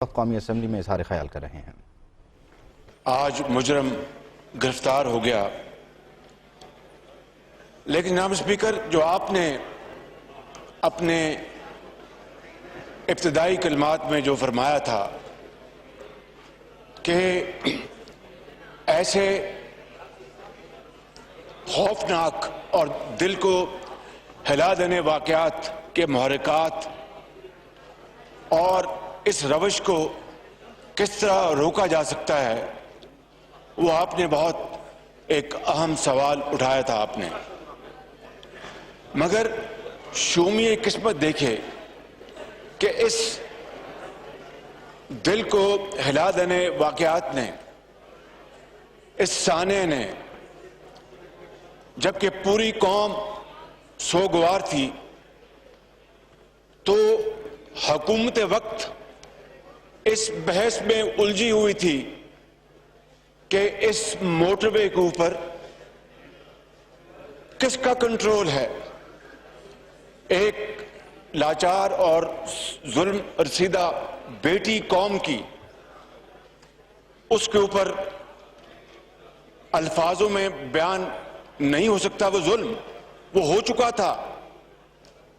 قومی اسمبلی میں اظہار خیال کر رہے ہیں۔ آج مجرم گرفتار ہو گیا، لیکن جناب اسپیکر، جو آپ نے اپنے ابتدائی کلمات میں جو فرمایا تھا کہ ایسے خوفناک اور دل کو ہلا دینے واقعات کے محرکات اور اس روش کو کس طرح روکا جا سکتا ہے، وہ آپ نے بہت ایک اہم سوال اٹھایا تھا آپ نے۔ مگر شومی قسمت دیکھے کہ اس دل کو ہلا دینے واقعات نے، اس سانحے نے، جبکہ پوری قوم سوگوار تھی، تو حکومت وقت اس بحث میں الجھی ہوئی تھی کہ اس موٹر وے کے اوپر کس کا کنٹرول ہے۔ ایک لاچار اور ظلم رسیدہ بیٹی قوم کی، اس کے اوپر الفاظوں میں بیان نہیں ہو سکتا، وہ ظلم وہ ہو چکا تھا،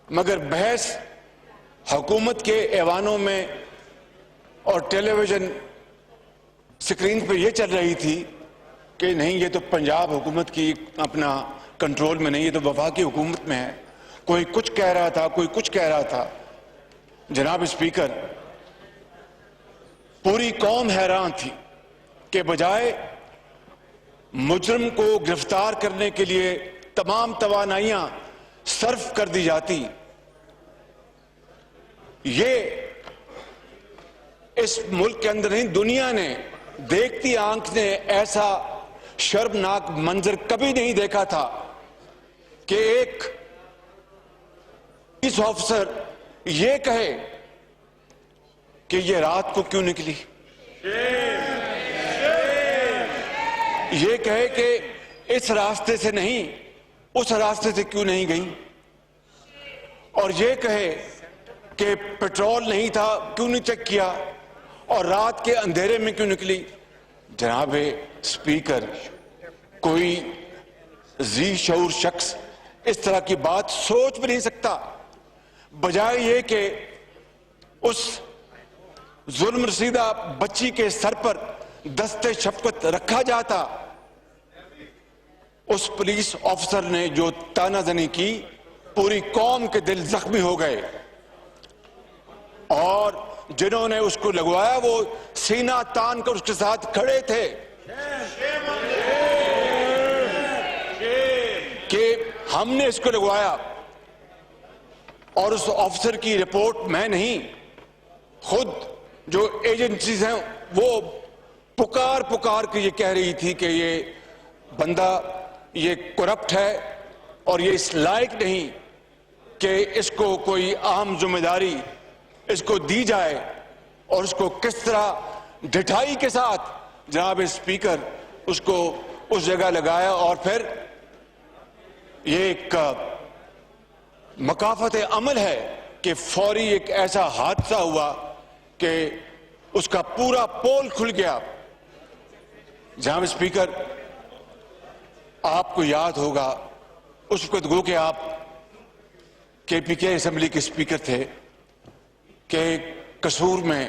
مگر بحث حکومت کے ایوانوں میں اور ٹیلی ویژن سکرین پہ یہ چل رہی تھی کہ نہیں، یہ تو پنجاب حکومت کی اپنا کنٹرول میں نہیں، یہ تو وفاقی حکومت میں ہے۔ کوئی کچھ کہہ رہا تھا، کوئی کچھ کہہ رہا تھا۔ جناب اسپیکر، پوری قوم حیران تھی کہ بجائے مجرم کو گرفتار کرنے کے لیے تمام توانائیاں صرف کر دی جاتی، یہ اس ملک کے اندر نہیں، دنیا نے دیکھتی آنکھ نے ایسا شرمناک منظر کبھی نہیں دیکھا تھا کہ ایک پولیس آفیسر یہ کہے کہ یہ رات کو کیوں نکلی، یہ کہے کہ اس راستے سے نہیں اس راستے سے کیوں نہیں گئی، اور یہ کہے کہ پیٹرول نہیں تھا کیوں نہیں چیک کیا، اور رات کے اندھیرے میں کیوں نکلی۔ جناب اسپیکر، کوئی ذی شعور شخص اس طرح کی بات سوچ بھی نہیں سکتا۔ بجائے یہ کہ اس ظلم رسیدہ بچی کے سر پر دست شفقت رکھا جاتا، اس پولیس آفیسر نے جو تانا زنی کی، پوری قوم کے دل زخمی ہو گئے، اور جنہوں نے اس کو لگوایا وہ سینہ تان کر اس کے ساتھ کھڑے تھے کہ ہم نے اس کو لگوایا، اور اس آفیسر کی رپورٹ میں نہیں، خود جو ایجنسیز ہیں وہ پکار کے یہ کہہ رہی تھی کہ یہ بندہ یہ کرپٹ ہے اور یہ اس لائق نہیں کہ اس کو کوئی اہم ذمہ داری اس کو دی جائے، اور اس کو کس طرح ڈٹھائی کے ساتھ جناب اسپیکر اس کو اس جگہ لگایا، اور پھر یہ ایک مکافات عمل ہے کہ فوری ایک ایسا حادثہ ہوا کہ اس کا پورا پول کھل گیا۔ جناب اسپیکر، آپ کو یاد ہوگا اس وقت گو کہ آپ کے پی کے اسمبلی کے اسپیکر تھے کہ قصور میں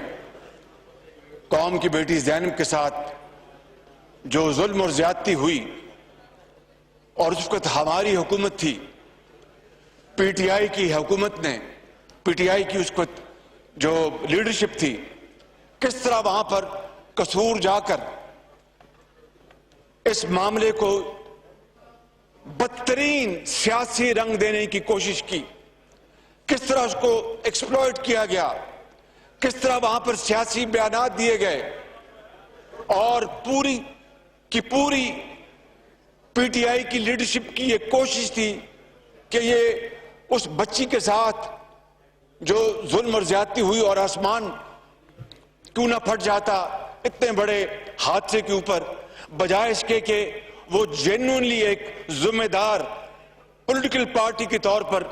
قوم کی بیٹی زینب کے ساتھ جو ظلم اور زیادتی ہوئی، اور اس وقت ہماری حکومت تھی، پی ٹی آئی کی حکومت نے، پی ٹی آئی کی اس وقت جو لیڈرشپ تھی، کس طرح وہاں پر قصور جا کر اس معاملے کو بدترین سیاسی رنگ دینے کی کوشش کی، کس طرح اس کو ایکسپلوئٹ کیا گیا، کس طرح وہاں پر سیاسی بیانات دیے گئے، اور پوری کی پوری پی ٹی آئی کی لیڈرشپ کی یہ کوشش تھی کہ یہ اس بچی کے ساتھ جو ظلم اور زیادتی ہوئی، اور آسمان کیوں نہ پھٹ جاتا اتنے بڑے حادثے کے اوپر، بجائے اس کے کہ وہ جینوئنلی ایک ذمہ دار پولیٹیکل پارٹی کے طور پر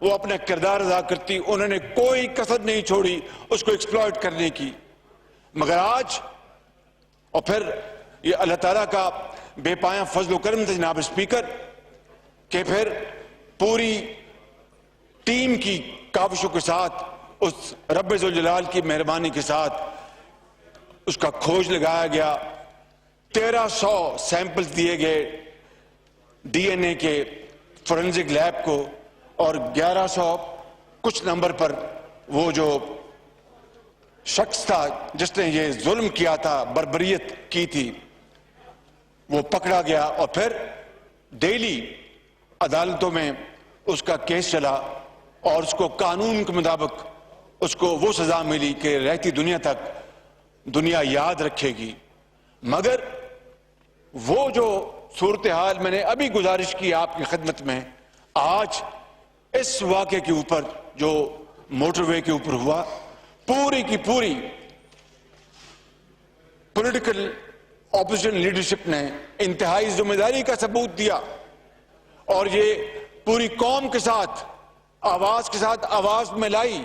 وہ اپنا کردار ادا کرتی، انہوں نے کوئی کسر نہیں چھوڑی اس کو ایکسپلوئٹ کرنے کی۔ مگر آج اور پھر یہ اللہ تعالیٰ کا بے پایاں فضل و کرم تھا جناب اسپیکر کہ پھر پوری ٹیم کی کاوشوں کے ساتھ اس رب ذوالجلال کی مہربانی کے ساتھ اس کا کھوج لگایا گیا. 1300 سیمپلز دیے گئے ڈی این اے کے فورنزک لیب کو اور 1100 کچھ نمبر پر وہ جو شخص تھا جس نے یہ ظلم کیا تھا, بربریت کی تھی, وہ پکڑا گیا اور پھر ڈیلی عدالتوں میں اس کا کیس چلا اور اس کو قانون کے مطابق اس کو وہ سزا ملی کہ رہتی دنیا تک دنیا یاد رکھے گی. مگر وہ جو صورتحال میں نے ابھی گزارش کی آپ کی خدمت میں, آج اس واقعے کے اوپر جو موٹر وے کے اوپر ہوا, پوری کی پوری پولیٹیکل اپوزیشن لیڈرشپ نے انتہائی ذمہ داری کا ثبوت دیا اور یہ پوری قوم کے ساتھ آواز میں لائی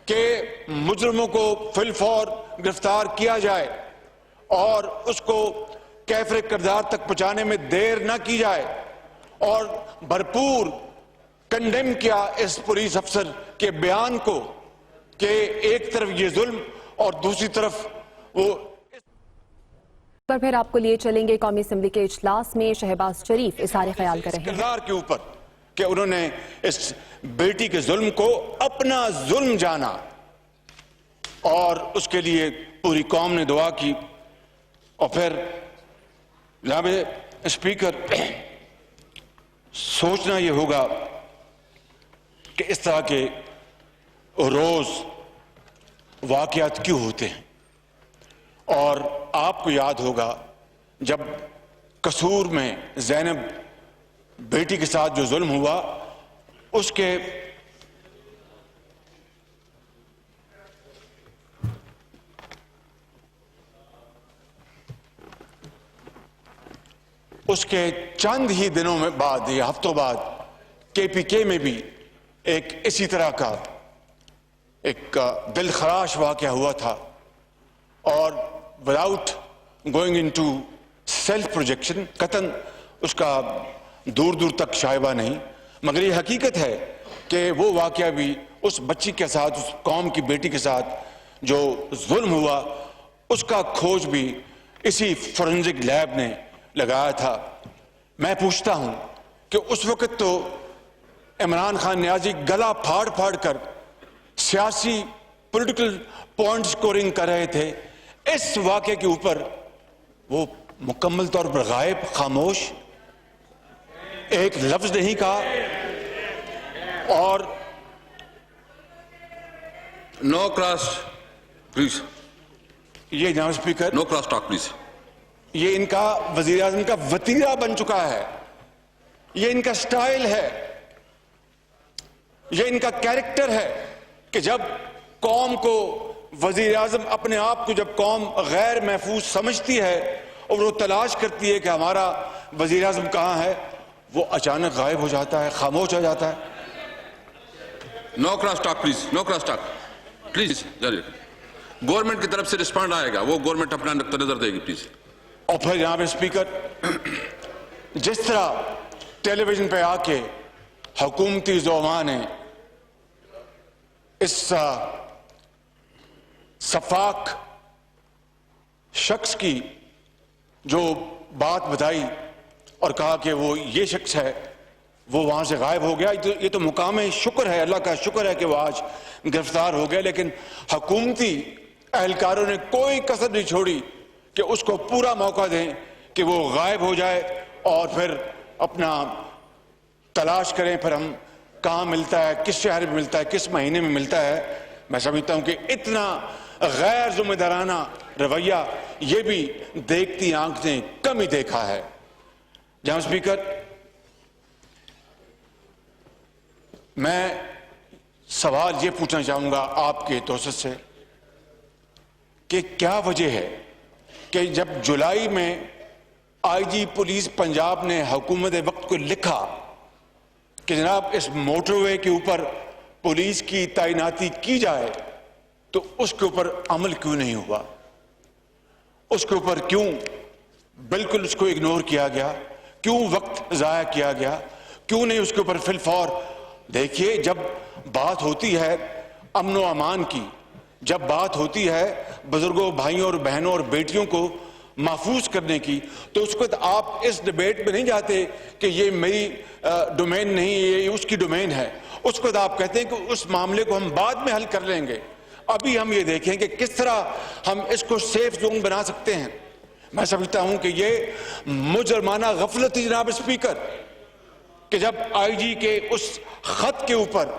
کہ مجرموں کو فی الفور گرفتار کیا جائے اور اس کو کیفر کردار تک پہنچانے میں دیر نہ کی جائے, اور بھرپور کنڈیم کیا اس پولیس افسر کے بیان کو کہ ایک طرف یہ ظلم اور دوسری طرف وہ. پر پھر آپ کو لیے چلیں گے قومی اسمبلی کے اجلاس میں شہباز شریف اظہار خیال کر رہے ہیں کردار کے اوپر کہ انہوں نے اس بیٹی کے ظلم کو اپنا ظلم جانا اور اس کے لیے پوری قوم نے دعا کی. اور پھر جناب اسپیکر, سوچنا یہ ہوگا کہ اس طرح کے روز واقعات کیوں ہوتے ہیں, اور آپ کو یاد ہوگا جب قصور میں زینب بیٹی کے ساتھ جو ظلم ہوا اس کے چند ہی دنوں میں بعد یا ہفتوں بعد کے پی کے میں بھی ایک اسی طرح کا ایک دل خراش واقعہ ہوا تھا, اور without going into self projection قطعاً اس کا دور دور تک شائبہ نہیں, مگر یہ حقیقت ہے کہ وہ واقعہ بھی اس بچی کے ساتھ, اس قوم کی بیٹی کے ساتھ جو ظلم ہوا اس کا کھوج بھی اسی فورنزک لیب نے لگایا تھا. میں پوچھتا ہوں کہ اس وقت تو عمران خان نیازی گلا پھاڑ پھاڑ کر سیاسی پولیٹیکل پوائنٹ سکورنگ کر رہے تھے, اس واقعے کے اوپر وہ مکمل طور پر غائب, خاموش, ایک لفظ نہیں کہا. اور نو کراس پلیز, یہ جناب speaker no cross talk please. یہ ان کا وزیر اعظم کا وتیرہ بن چکا ہے, یہ ان کا سٹائل ہے, یہ ان کا کیریکٹر ہے کہ جب قوم کو وزیر اعظم اپنے آپ کو جب قوم غیر محفوظ سمجھتی ہے اور وہ تلاش کرتی ہے کہ ہمارا وزیر اعظم کہاں ہے, وہ اچانک غائب ہو جاتا ہے, خاموش ہو جاتا ہے. No cross talk please, no cross talk please. Government کی طرف سے رسپانڈ آئے گا, وہ گورنمنٹ اپنا نقطہ نظر دے گی پلیز. اور پھر جناب اسپیکر, جس طرح ٹیلی ویژن پہ آ کے حکومتی زعماء نے اس سفاک شخص کی جو بات بتائی اور کہا کہ وہ یہ شخص ہے, وہ وہاں سے غائب ہو گیا, یہ تو مقام شکر ہے, اللہ کا شکر ہے کہ وہ آج گرفتار ہو گیا, لیکن حکومتی اہلکاروں نے کوئی کسر نہیں چھوڑی کہ اس کو پورا موقع دیں کہ وہ غائب ہو جائے اور پھر اپنا تلاش کریں, پھر ہم کہاں ملتا ہے, کس شہر میں ملتا ہے, کس مہینے میں ملتا ہے. میں سمجھتا ہوں کہ اتنا غیر ذمہ دارانہ رویہ یہ بھی دیکھتی آنکھ نے کم ہی دیکھا ہے. جناب اسپیکر, میں سوال یہ پوچھنا چاہوں گا آپ کے توسط سے کہ کیا وجہ ہے کہ جب جولائی میں آئی جی پولیس پنجاب نے حکومت وقت کو لکھا کہ جناب اس موٹر وے کے اوپر پولیس کی تعیناتی کی جائے, تو اس کے اوپر عمل کیوں نہیں ہوا؟ اس کے اوپر کیوں بالکل اس کو اگنور کیا گیا؟ کیوں وقت ضائع کیا گیا؟ کیوں نہیں اس کے اوپر فی الفور؟ دیکھیے، جب بات ہوتی ہے امن و امان کی، جب بات ہوتی ہے بزرگوں، بھائیوں اور بہنوں اور بیٹیوں کو محفوظ کرنے کی، تو اس وقت آپ اس ڈیبیٹ میں نہیں جاتے کہ یہ میری ڈومین نہیں، یہ اس کی ڈومین ہے۔ اس وقت آپ کہتے ہیں کہ اس معاملے کو ہم بعد میں حل کر لیں گے، ابھی ہم یہ دیکھیں کہ کس طرح ہم اس کو سیف زون بنا سکتے ہیں۔ میں سمجھتا ہوں کہ یہ مجرمانہ غفلت ہے جناب اسپیکر، کہ جب آئی جی کے اس خط کے اوپر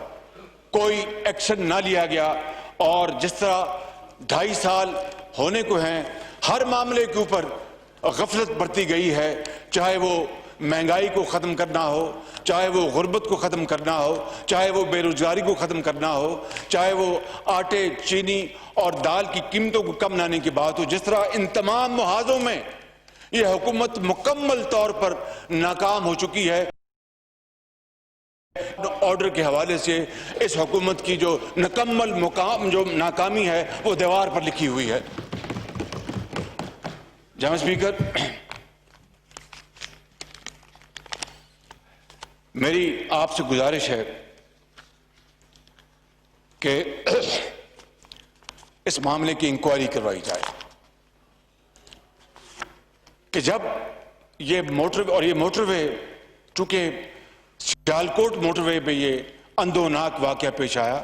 کوئی ایکشن نہ لیا گیا، اور جس طرح 2.5 سال ہونے کو ہیں، ہر معاملے کے اوپر غفلت برتی گئی ہے، چاہے وہ مہنگائی کو ختم کرنا ہو، چاہے وہ غربت کو ختم کرنا ہو، چاہے وہ بے روزگاری کو ختم کرنا ہو، چاہے وہ آٹے، چینی اور دال کی قیمتوں کو کم لانے کی بات ہو۔ جس طرح ان تمام محاذوں میں یہ حکومت مکمل طور پر ناکام ہو چکی ہے۔ آرڈر کے حوالے سے اس حکومت کی جو ناکامی ہے وہ دیوار پر لکھی ہوئی ہے۔ جناب اسپیکر، میری آپ سے گزارش ہے کہ اس معاملے کی انکوائری کروائی جائے، کہ جب یہ موٹر وے چونکہ سیالکوٹ موٹر وے پہ یہ اندوناک واقعہ پیش آیا،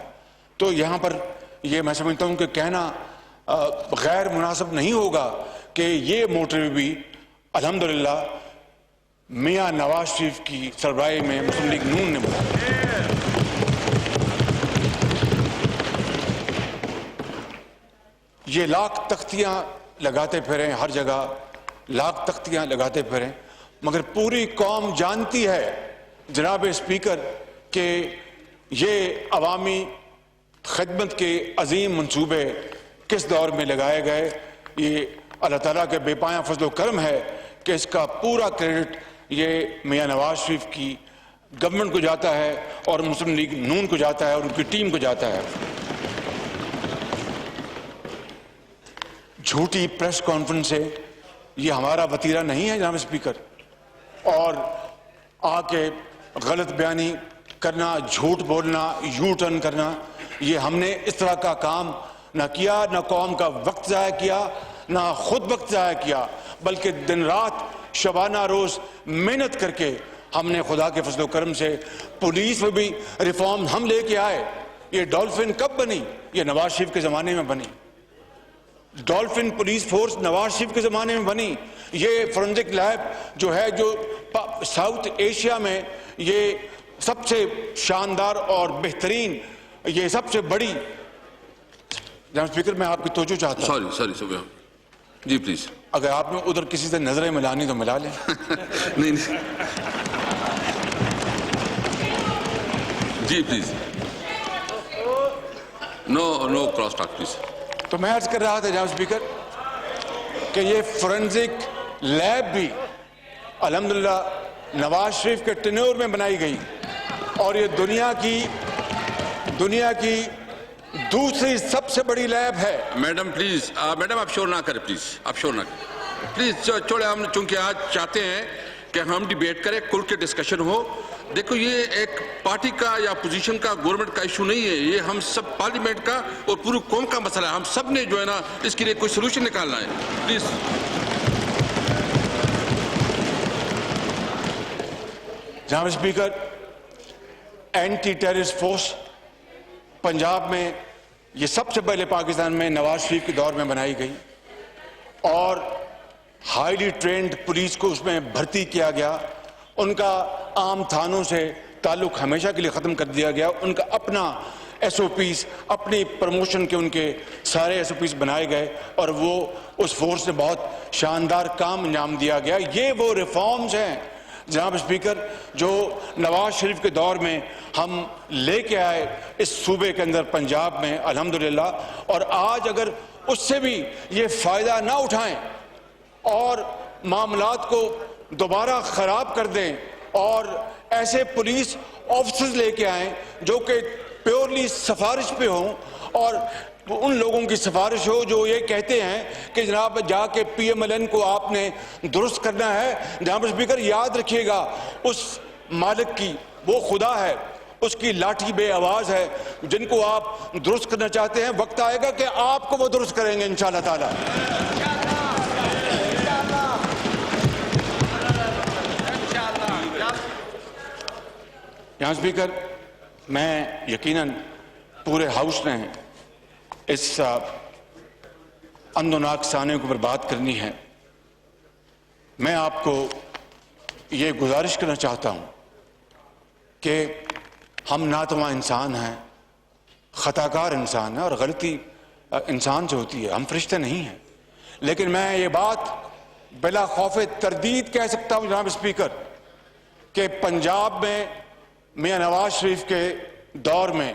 تو یہاں پر یہ میں سمجھتا ہوں کہ کہنا غیر مناسب نہیں ہوگا کہ یہ موٹر وے بھی الحمدللہ میاں نواز شریف کی سربراہی میں مسلم لیگ نون نے بنایا۔ یہ لاکھ تختیاں لگاتے پھریں، ہر جگہ لاکھ تختیاں لگاتے پھریں، مگر پوری قوم جانتی ہے جناب اسپیکر کہ یہ عوامی خدمت کے عظیم منصوبے کس دور میں لگائے گئے۔ یہ اللہ تعالیٰ کے بے پایاں فضل و کرم ہے کہ اس کا پورا کریڈٹ یہ میاں نواز شریف کی گورنمنٹ کو جاتا ہے اور مسلم لیگ نون کو جاتا ہے اور ان کی ٹیم کو جاتا ہے۔ جھوٹی پریس کانفرنس سے یہ ہمارا وتیرہ نہیں ہے جناب اسپیکر، اور آ کے غلط بیانی کرنا، جھوٹ بولنا، یو ٹرن کرنا، یہ ہم نے اس طرح کا کام نہ کیا، نہ قوم کا وقت ضائع کیا، نہ خود وقت ضائع کیا، بلکہ دن رات شبانہ روز محنت کر کے ہم نے خدا کے فضل و کرم سے پولیس میں بھی ریفارم ہم لے کے آئے۔ یہ ڈولفن کب بنی؟ یہ نواز شریف کے زمانے میں بنی۔ Dolphin police force Nawaz Sharif کے زمانے میں بنی۔ یہ فورنزک لیب جو ہے، جو ساؤتھ ایشیا میں یہ سب سے شاندار اور بہترین، یہ سب سے بڑی۔ جناب اسپیکر، میں آپ کی توجہ چاہتا ہوں۔ سوری جی پلیز، اگر آپ نے ادھر کسی سے نظریں ملانی تو ملا لیں۔ نہیں جی please, no cross talk please. تو میں عرض کر رہا تھا جناب اسپیکر کہ یہ فورنزک لیب بھی الحمدللہ نواز شریف کے ٹینیور میں بنائی گئی، اور یہ دنیا کی دوسری سب سے بڑی لیب ہے۔ میڈم پلیز، میڈم آپ شور نہ کریں پلیز، آپ شور نہ کریں پلیز، چھوڑے۔ ہم چونکہ آج چاہتے ہیں کہ ہم ڈیبیٹ کریں، کھل کے ڈسکشن ہو۔ دیکھو، یہ ایک پارٹی کا یا پوزیشن کا، گورنمنٹ کا ایشو نہیں ہے، یہ ہم سب پارلیمنٹ کا اور پوری قوم کا مسئلہ ہے۔ ہم سب نے جو ہے نا اس کے لیے کوئی سلوشن نکالنا ہے، پلیز۔ جناب speaker, anti terrorist force Punjab میں یہ سب سے پہلے پاکستان میں نواز شریف کے دور میں بنائی گئی، اور ہائیلی ٹرینڈ پولیس کو اس میں بھرتی کیا گیا۔ ان کا عام تھانوں سے تعلق ہمیشہ کے لیے ختم کر دیا گیا۔ ان کا اپنا ایس او پیز، اپنی پروموشن کے ان کے سارے ایس او پیز بنائے گئے، اور وہ اس فورس نے بہت شاندار کام انجام دیا گیا۔ یہ وہ ریفارمز ہیں جناب اسپیکر جو نواز شریف کے دور میں ہم لے کے آئے اس صوبے کے اندر، پنجاب میں الحمدللہ۔ اور آج اگر اس سے بھی یہ فائدہ نہ اٹھائیں اور معاملات کو دوبارہ خراب کر دیں، اور ایسے پولیس آفیسرز لے کے آئیں جو کہ پیورلی سفارش پہ ہوں، اور وہ ان لوگوں کی سفارش ہو جو یہ کہتے ہیں کہ جناب جا کے پی ایم ایل این کو آپ نے درست کرنا ہے. جناب اسپیکر یاد رکھیے گا اس مالک کی وہ خدا ہے, اس کی لاٹھی بے آواز ہے. جن کو آپ درست کرنا چاہتے ہیں وقت آئے گا کہ آپ کو وہ درست کریں گے انشاءاللہ تعالی. یہاں اسپیکر میں یقیناً پورے ہاؤس نے اس اندوناک سانحے کو برباد کرنی ہے. میں آپ کو یہ گزارش کرنا چاہتا ہوں کہ ہم ناتواں انسان ہیں, خطاکار انسان ہیں, اور غلطی انسان سے ہوتی ہے, ہم فرشتے نہیں ہیں. لیکن میں یہ بات بلا خوف تردید کہہ سکتا ہوں جناب اسپیکر کہ پنجاب میں میاں نواز شریف کے دور میں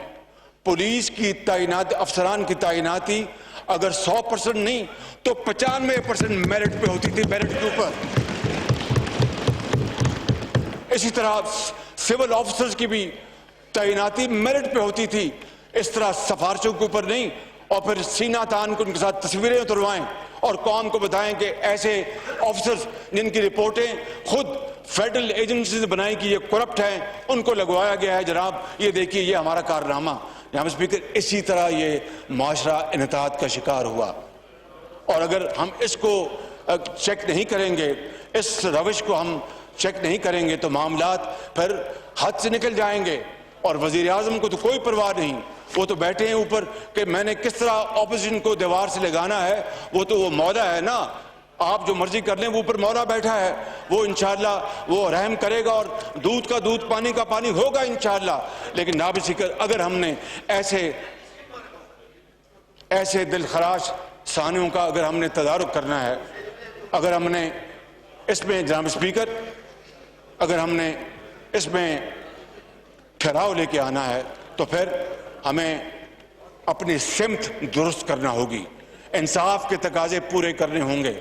پولیس کی تعینات, افسران کی تعیناتی اگر 100% نہیں تو 95% میرٹ پہ ہوتی تھی, میرٹ کے اوپر. اسی طرح سول آفیسرز کی بھی تعیناتی میرٹ پہ ہوتی تھی, اس طرح سفارشوں کے اوپر نہیں. اور پھر سینہ تان کو ان کے ساتھ تصویریں اتروائیں اور قوم کو بتائیں کہ ایسے آفیسرز جن کی رپورٹیں خود فیڈرل ایجنسیز بنائی کہ یہ کرپٹ ہیں, ان کو لگوایا گیا ہے. جناب یہ دیکھیے یہ ہمارا کارنامہ. جناب اسپیکر اسی طرح یہ معاشرہ انحطاط کا شکار ہوا, اور اگر ہم اس کو چیک نہیں کریں گے, اس روش کو ہم چیک نہیں کریں گے تو معاملات پھر حد سے نکل جائیں گے. اور وزیر اعظم کو تو کوئی پرواہ نہیں, وہ تو بیٹھے ہیں اوپر کہ میں نے کس طرح اپوزیشن کو دیوار سے لگانا ہے. وہ تو وہ مولا ہے نا, آپ جو مرضی کر لیں, وہ اوپر مولا بیٹھا ہے, وہ انشاءاللہ وہ رحم کرے گا اور دودھ کا دودھ پانی کا پانی ہوگا انشاءاللہ. لیکن نائب اسپیکر اگر ہم نے ایسے دل خراش سانحوں کا اگر ہم نے تدارک کرنا ہے, اگر ہم نے اس میں جناب اسپیکر اگر ہم نے اس میں ٹھہراؤ لے کے آنا ہے تو پھر ہمیں اپنی سمت درست کرنا ہوگی. انصاف کے تقاضے پورے کرنے ہوں گے,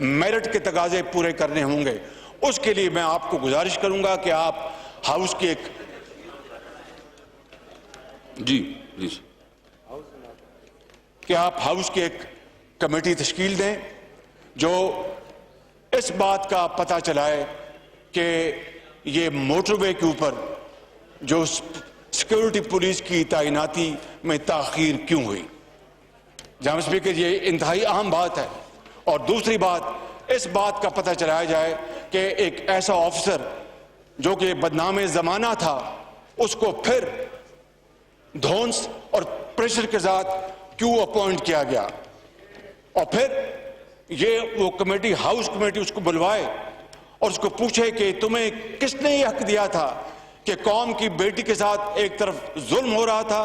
میرٹ کے تقاضے پورے کرنے ہوں گے. اس کے لیے میں آپ کو گزارش کروں گا کہ آپ ہاؤس کی ایک کہ آپ ہاؤس کی ایک کمیٹی تشکیل دیں جو اس بات کا پتہ چلائے کہ یہ موٹر وے کے اوپر جو سیکیورٹی پولیس کی تعیناتی میں تاخیر کیوں ہوئی. جناب اسپیکر یہ انتہائی اہم بات ہے. اور دوسری بات, اس بات کا پتہ چلایا جائے کہ ایک ایسا آفیسر جو کہ بدنام زمانہ تھا, اس کو پھر دھونس اور پریشر کے ساتھ کیوں اپوائنٹ کیا گیا. اور پھر یہ وہ کمیٹی, ہاؤس کمیٹی اس کو بلوائے اور اس کو پوچھے کہ تمہیں کس نے یہ حق دیا تھا کہ قوم کی بیٹی کے ساتھ ایک طرف ظلم ہو رہا تھا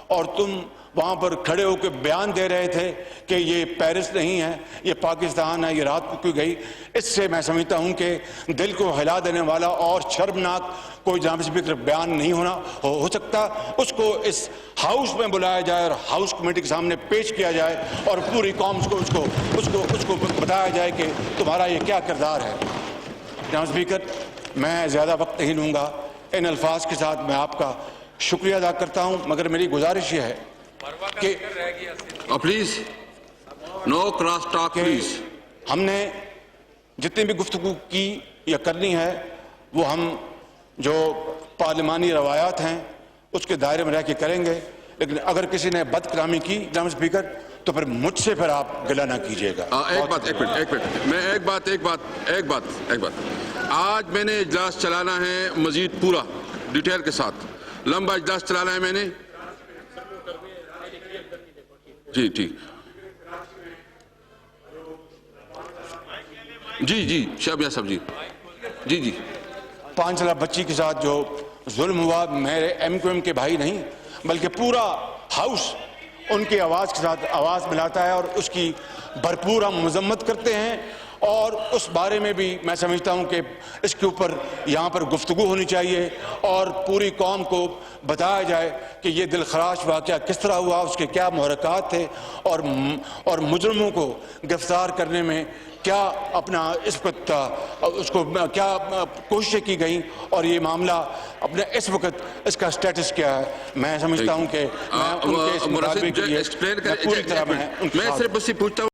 اور تم وہاں پر کھڑے ہو کے بیان دے رہے تھے کہ یہ پیرس نہیں ہے, یہ پاکستان ہے, یہ رات کو کیوں گئی. اس سے میں سمجھتا ہوں کہ دل کو ہلا دینے والا اور شرمناک کوئی جناب اسپیکر بیان نہیں ہو سکتا. اس کو اس ہاؤس میں بلایا جائے اور ہاؤس کمیٹی کے سامنے پیش کیا جائے اور پوری قوم اس کو بتایا جائے کہ تمہارا یہ کیا کردار ہے. جناب اسپیکر میں زیادہ وقت نہیں لوں گا, ان الفاظ کے ساتھ میں آپ کا شکریہ ادا کرتا ہوں, مگر میری گزارش یہ ہے کہ please no cross talk please. ہم نے جتنی بھی گفتگو کی یا کرنی ہے وہ ہم جو پارلیمانی روایات ہیں اس کے دائرے میں رہ کے کریں گے. لیکن اگر کسی نے بد کلامی کی جناب اسپیکر تو پھر مجھ سے پھر آپ گلہ نہ کیجیے گا. ایک منٹ میں ایک بات آج میں نے اجلاس چلانا ہے مزید پورا ڈیٹیل کے ساتھ, لمبا اجلاس چلانا ہے میں نے. جی ٹھیک, جی شابیہ صاحب جی 5 سالہ بچی کے ساتھ جو ظلم ہوا, میرے ایم کیو ایم کے بھائی نہیں بلکہ پورا ہاؤس ان کی آواز کے ساتھ آواز ملاتا ہے اور اس کی بھرپور ہم مذمت کرتے ہیں. اور اس بارے میں بھی میں سمجھتا ہوں کہ اس کے اوپر یہاں پر گفتگو ہونی چاہیے اور پوری قوم کو بتایا جائے کہ یہ دلخراش واقعہ کس طرح ہوا، اس کے کیا محرکات تھے اور مجرموں کو گرفتار کرنے میں کیا اپنا اس کو کیا کوششیں کی گئیں اور یہ معاملہ اپنے اس وقت اس کا سٹیٹس کیا ہے. میں سمجھتا ہوں کہ میں ان کے اس مطالبے کے لیے پوری طرح میں ان کے ساتھ صرف بس یہ پوچھتا ہوں